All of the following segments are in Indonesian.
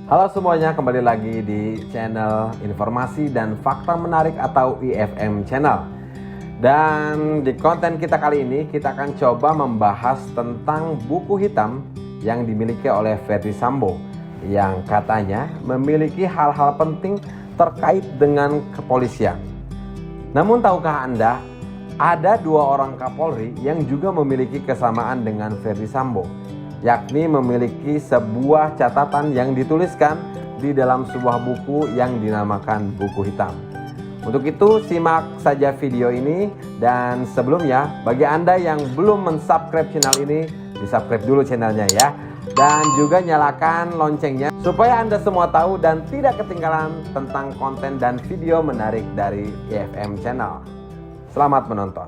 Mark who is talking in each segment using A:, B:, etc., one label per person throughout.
A: Halo semuanya, kembali lagi di channel Informasi dan Fakta Menarik atau IFM Channel. Dan di konten kita kali ini kita akan coba membahas tentang buku hitam yang dimiliki oleh Ferdy Sambo yang katanya memiliki hal-hal penting terkait dengan kepolisian. Namun tahukah Anda, ada dua orang Kapolri yang juga memiliki kesamaan dengan Ferdy Sambo, yakni memiliki sebuah catatan yang dituliskan di dalam sebuah buku yang dinamakan buku hitam. Untuk itu simak saja video ini, dan sebelumnya bagi Anda yang belum mensubscribe channel ini, di-subscribe dulu channelnya ya. Dan juga nyalakan loncengnya supaya Anda semua tahu dan tidak ketinggalan tentang konten dan video menarik dari IFM Channel. Selamat menonton.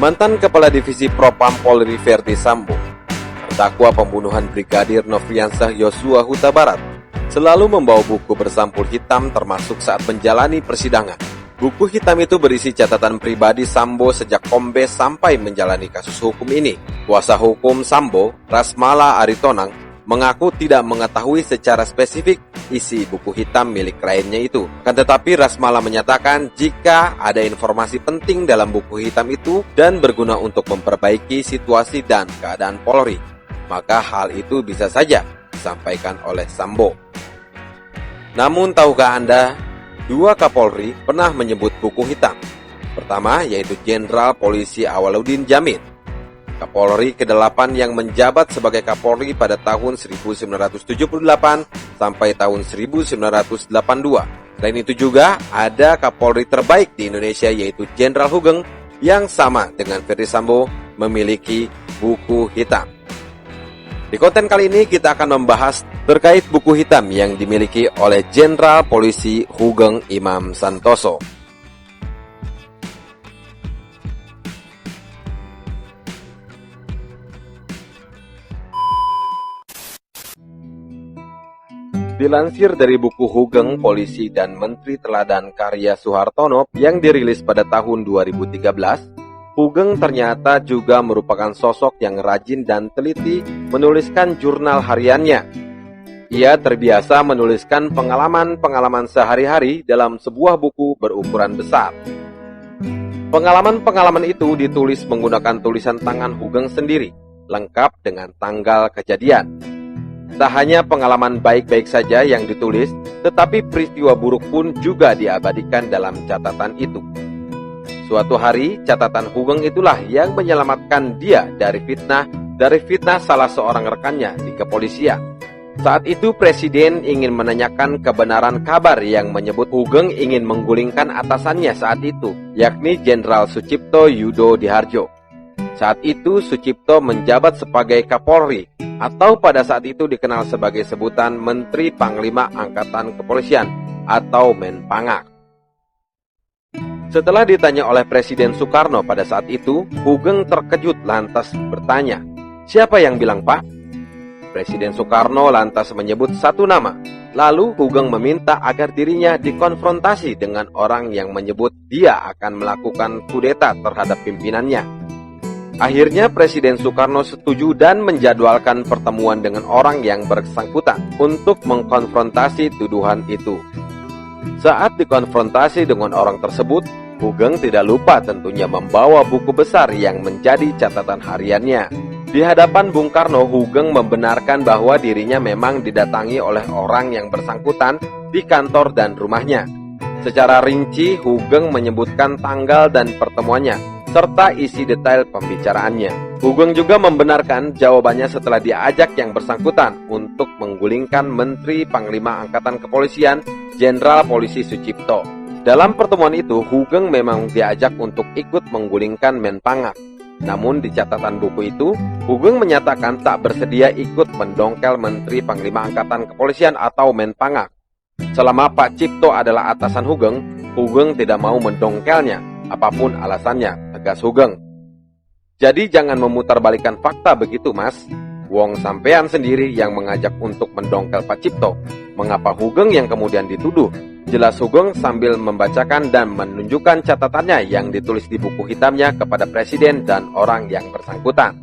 B: Mantan Kepala Divisi Propam Polri Ferdy Sambo, terdakwa pembunuhan Brigadir Nofriansah Yosua Huta Barat, selalu membawa buku bersampul hitam termasuk saat menjalani persidangan. Buku hitam itu berisi catatan pribadi Sambo sejak Kombes sampai menjalani kasus hukum ini. Kuasa hukum Sambo, Rasmala Aritonang, mengaku tidak mengetahui secara spesifik isi buku hitam milik kliennya itu. Kan tetapi Rasmala menyatakan jika ada informasi penting dalam buku hitam itu dan berguna untuk memperbaiki situasi dan keadaan Polri, maka hal itu bisa saja disampaikan oleh Sambo. Namun tahukah Anda, dua Kapolri pernah menyebut buku hitam. Pertama yaitu Jenderal Polisi Awaludin Djamil, Kapolri ke-8 yang menjabat sebagai Kapolri pada tahun 1978 sampai tahun 1982. Selain itu juga ada Kapolri terbaik di Indonesia yaitu Jenderal Hugeng yang sama dengan Ferdy Sambo memiliki buku hitam. Di konten kali ini kita akan membahas terkait buku hitam yang dimiliki oleh Jenderal Polisi Hugeng Imam Santoso. Dilansir dari buku Hugeng, Polisi dan Menteri Teladan karya Soehartono yang dirilis pada tahun 2013, Hugeng ternyata juga merupakan sosok yang rajin dan teliti menuliskan jurnal hariannya. Ia terbiasa menuliskan pengalaman-pengalaman sehari-hari dalam sebuah buku berukuran besar. Pengalaman-pengalaman itu ditulis menggunakan tulisan tangan Hugeng sendiri, lengkap dengan tanggal kejadian. Tak hanya pengalaman baik-baik saja yang ditulis, tetapi peristiwa buruk pun juga diabadikan dalam catatan itu. Suatu hari, catatan Hugeng itulah yang menyelamatkan dia dari fitnah salah seorang rekannya di kepolisian. Saat itu Presiden ingin menanyakan kebenaran kabar yang menyebut Hugeng ingin menggulingkan atasannya saat itu, yakni Jenderal Sucipto Yudhodiharjo. Saat itu Sucipto menjabat sebagai Kapolri, atau pada saat itu dikenal sebagai sebutan Menteri Panglima Angkatan Kepolisian atau Menpangak. Setelah ditanya oleh Presiden Soekarno pada saat itu, Hugeng terkejut lantas bertanya, "Siapa yang bilang, Pak?" Presiden Soekarno lantas menyebut satu nama. Lalu Hugeng meminta agar dirinya dikonfrontasi dengan orang yang menyebut dia akan melakukan kudeta terhadap pimpinannya. Akhirnya Presiden Soekarno setuju dan menjadwalkan pertemuan dengan orang yang bersangkutan untuk mengkonfrontasi tuduhan itu. Saat dikonfrontasi dengan orang tersebut, Hugeng tidak lupa tentunya membawa buku besar yang menjadi catatan hariannya. Di hadapan Bung Karno, Hugeng membenarkan bahwa dirinya memang didatangi oleh orang yang bersangkutan di kantor dan rumahnya. Secara rinci, Hugeng menyebutkan tanggal dan pertemuannya, serta isi detail pembicaraannya. Hugeng juga membenarkan jawabannya setelah diajak yang bersangkutan untuk menggulingkan Menteri Panglima Angkatan Kepolisian, Jenderal Polisi Sucipto. Dalam pertemuan itu, Hugeng memang diajak untuk ikut menggulingkan Menpangak. Namun di catatan buku itu, Hugeng menyatakan tak bersedia ikut mendongkel Menteri Panglima Angkatan Kepolisian atau Menpangak. Selama Pak Cipto adalah atasan Hugeng, Hugeng tidak mau mendongkelnya, apapun alasannya, tegas Hugeng. Jadi jangan memutarbalikkan fakta begitu, Mas. Wong sampean sendiri yang mengajak untuk mendongkel Pak Cipto. Mengapa Hugeng yang kemudian dituduh? Jelas Hugeng sambil membacakan dan menunjukkan catatannya yang ditulis di buku hitamnya kepada presiden dan orang yang bersangkutan.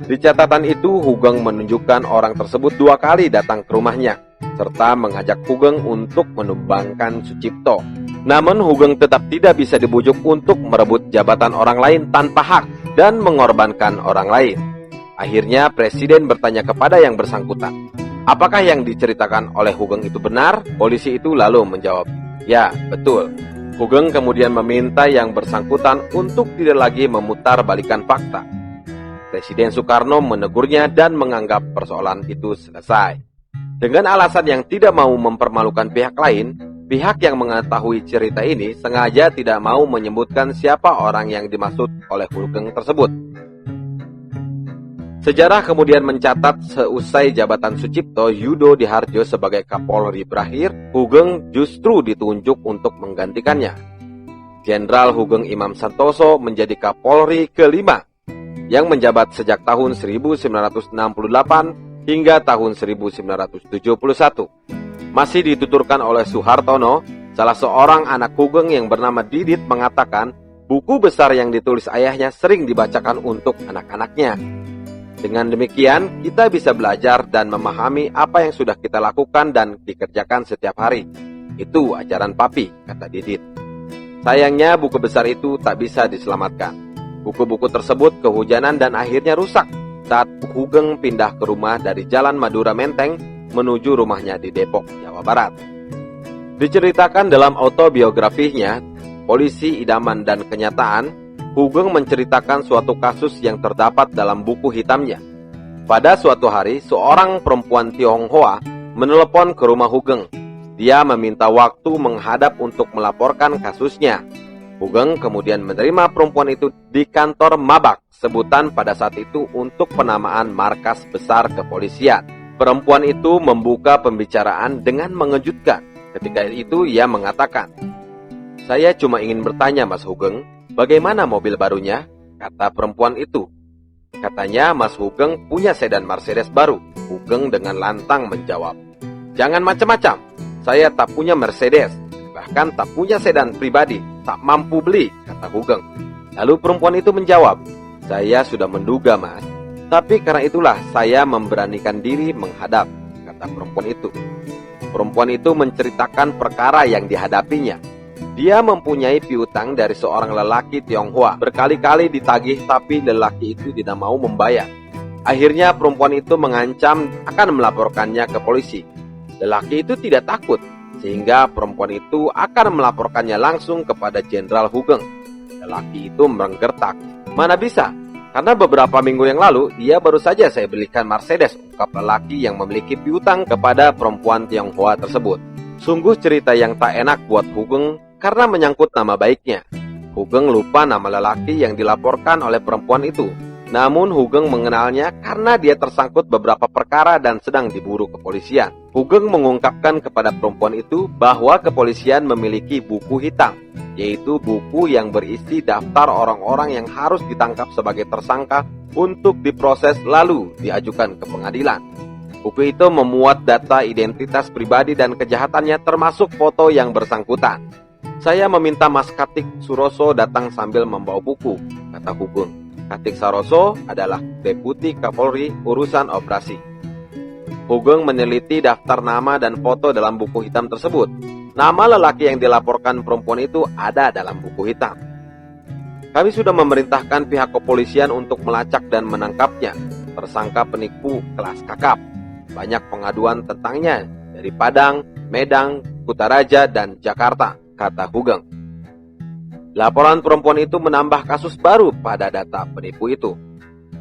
B: Di catatan itu, Hugeng menunjukkan orang tersebut 2 kali datang ke rumahnya, serta mengajak Hugeng untuk menumbangkan Sucipto. Namun Hugeng tetap tidak bisa dibujuk untuk merebut jabatan orang lain tanpa hak dan mengorbankan orang lain. Akhirnya presiden bertanya kepada yang bersangkutan, apakah yang diceritakan oleh Hugeng itu benar? Polisi itu lalu menjawab, ya, betul. Hugeng kemudian meminta yang bersangkutan untuk tidak lagi memutar-balikan fakta. Presiden Soekarno menegurnya dan menganggap persoalan itu selesai. Dengan alasan yang tidak mau mempermalukan pihak lain, pihak yang mengetahui cerita ini sengaja tidak mau menyebutkan siapa orang yang dimaksud oleh Hugeng tersebut. Sejarah kemudian mencatat seusai jabatan Sucipto Yudhoyono sebagai Kapolri berakhir, Hugeng justru ditunjuk untuk menggantikannya. Jenderal Hugeng Imam Santoso menjadi Kapolri kelima yang menjabat sejak tahun 1968 hingga tahun 1971. Masih dituturkan oleh Suhartono, salah seorang anak Hugeng yang bernama Didit mengatakan buku besar yang ditulis ayahnya sering dibacakan untuk anak-anaknya. Dengan demikian, kita bisa belajar dan memahami apa yang sudah kita lakukan dan dikerjakan setiap hari. Itu ajaran papi, kata Didit. Sayangnya buku besar itu tak bisa diselamatkan. Buku-buku tersebut kehujanan dan akhirnya rusak saat Hugeng pindah ke rumah dari Jalan Madura Menteng menuju rumahnya di Depok, Jawa Barat. Diceritakan dalam autobiografinya, Polisi Idaman dan Kenyataan, Hugeng menceritakan suatu kasus yang terdapat dalam buku hitamnya. Pada suatu hari, seorang perempuan Tionghoa menelepon ke rumah Hugeng. Dia meminta waktu menghadap untuk melaporkan kasusnya. Hugeng kemudian menerima perempuan itu di kantor Mabak, sebutan pada saat itu untuk penamaan markas besar kepolisian. Perempuan itu membuka pembicaraan dengan mengejutkan. Ketika itu ia mengatakan, "Saya cuma ingin bertanya Mas Hugeng, bagaimana mobil barunya?" Kata perempuan itu. Katanya Mas Hugeng punya sedan Mercedes baru. Hugeng dengan lantang menjawab, "Jangan macam-macam, saya tak punya Mercedes, bahkan tak punya sedan pribadi, tak mampu beli," kata Hugeng. Lalu perempuan itu menjawab, "Saya sudah menduga Mas, tapi karena itulah saya memberanikan diri menghadap," kata perempuan itu. Perempuan itu menceritakan perkara yang dihadapinya. Dia mempunyai piutang dari seorang lelaki Tionghoa. Berkali-kali ditagih tapi lelaki itu tidak mau membayar. Akhirnya perempuan itu mengancam akan melaporkannya ke polisi. Lelaki itu tidak takut, sehingga perempuan itu akan melaporkannya langsung kepada Jenderal Hugeng. Lelaki itu menggertak, "Mana bisa? Karena beberapa minggu yang lalu, dia baru saja saya belikan Mercedes," ungkap lelaki yang memiliki piutang kepada perempuan Tionghoa tersebut. Sungguh cerita yang tak enak buat Hugeng karena menyangkut nama baiknya. Hugeng lupa nama lelaki yang dilaporkan oleh perempuan itu. Namun Hugeng mengenalnya karena dia tersangkut beberapa perkara dan sedang diburu kepolisian. Hugeng mengungkapkan kepada perempuan itu bahwa kepolisian memiliki buku hitam, yaitu buku yang berisi daftar orang-orang yang harus ditangkap sebagai tersangka untuk diproses lalu diajukan ke pengadilan. Buku itu memuat data identitas pribadi dan kejahatannya termasuk foto yang bersangkutan. "Saya meminta Mas Katik Suroso datang sambil membawa buku," kata Hugeng. Katik Suroso adalah Deputi Kapolri urusan operasi. Hugeng meneliti daftar nama dan foto dalam buku hitam tersebut. Nama lelaki yang dilaporkan perempuan itu ada dalam buku hitam. "Kami sudah memerintahkan pihak kepolisian untuk melacak dan menangkapnya. Tersangka penipu kelas kakap. Banyak pengaduan tentangnya dari Padang, Medan, Kutaraja, dan Jakarta," kata Hugeng. Laporan perempuan itu menambah kasus baru pada data penipu itu.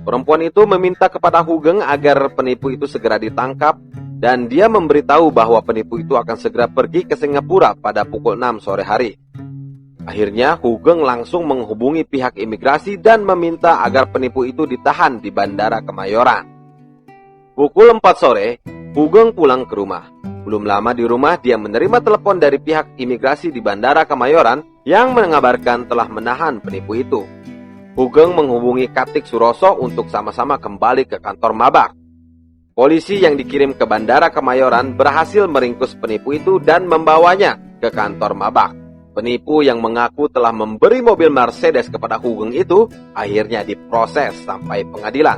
B: Perempuan itu meminta kepada Hugeng agar penipu itu segera ditangkap dan dia memberitahu bahwa penipu itu akan segera pergi ke Singapura pada pukul 6 sore hari. Akhirnya Hugeng langsung menghubungi pihak imigrasi dan meminta agar penipu itu ditahan di Bandara Kemayoran. Pukul 4 sore, Hugeng pulang ke rumah. Belum lama di rumah, dia menerima telepon dari pihak imigrasi di Bandara Kemayoran yang mengabarkan telah menahan penipu itu. Hugeng menghubungi Katik Suroso untuk sama-sama kembali ke kantor Mabak. Polisi yang dikirim ke Bandara Kemayoran berhasil meringkus penipu itu dan membawanya ke kantor Mabak. Penipu yang mengaku telah memberi mobil Mercedes kepada Hugeng itu akhirnya diproses sampai pengadilan.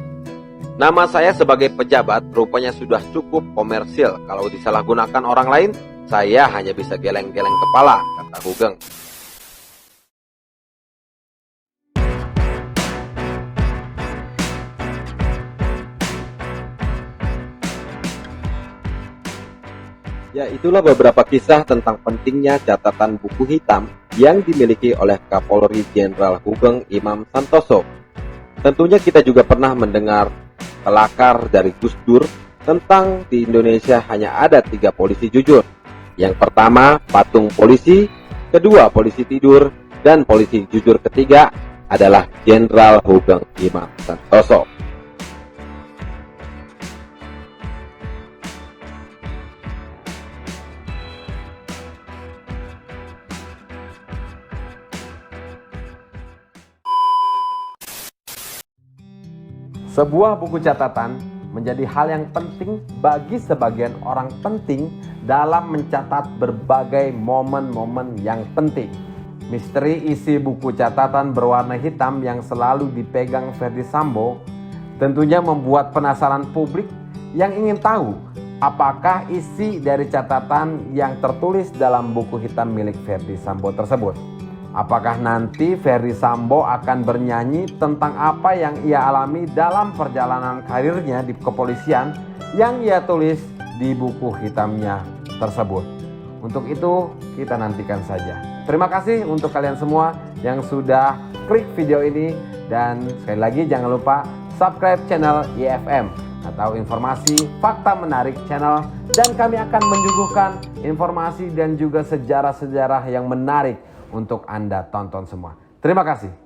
B: Nama saya sebagai pejabat rupanya sudah cukup komersil. Kalau disalahgunakan orang lain, saya hanya bisa geleng-geleng kepala, kata Hugeng. Ya, itulah beberapa kisah tentang pentingnya catatan buku hitam yang dimiliki oleh Kapolri Jenderal Hugeng Imam Santoso. Tentunya kita juga pernah mendengar kelakar dari Gus Dur tentang di Indonesia hanya ada 3 polisi jujur. Yang pertama, patung polisi, kedua, polisi tidur, dan polisi jujur ketiga adalah Jenderal Hugeng Imam Santoso.
A: Sebuah buku catatan menjadi hal yang penting bagi sebagian orang penting dalam mencatat berbagai momen-momen yang penting. Misteri isi buku catatan berwarna hitam yang selalu dipegang Ferdy Sambo tentunya membuat penasaran publik yang ingin tahu apakah isi dari catatan yang tertulis dalam buku hitam milik Ferdy Sambo tersebut. Apakah nanti Ferdy Sambo akan bernyanyi tentang apa yang ia alami dalam perjalanan karirnya di kepolisian yang ia tulis di buku hitamnya tersebut? Untuk itu kita nantikan saja. Terima kasih untuk kalian semua yang sudah klik video ini, dan sekali lagi jangan lupa subscribe channel IFM atau Informasi Fakta Menarik channel, dan kami akan menyuguhkan informasi dan juga sejarah-sejarah yang menarik untuk Anda tonton semua. Terima kasih.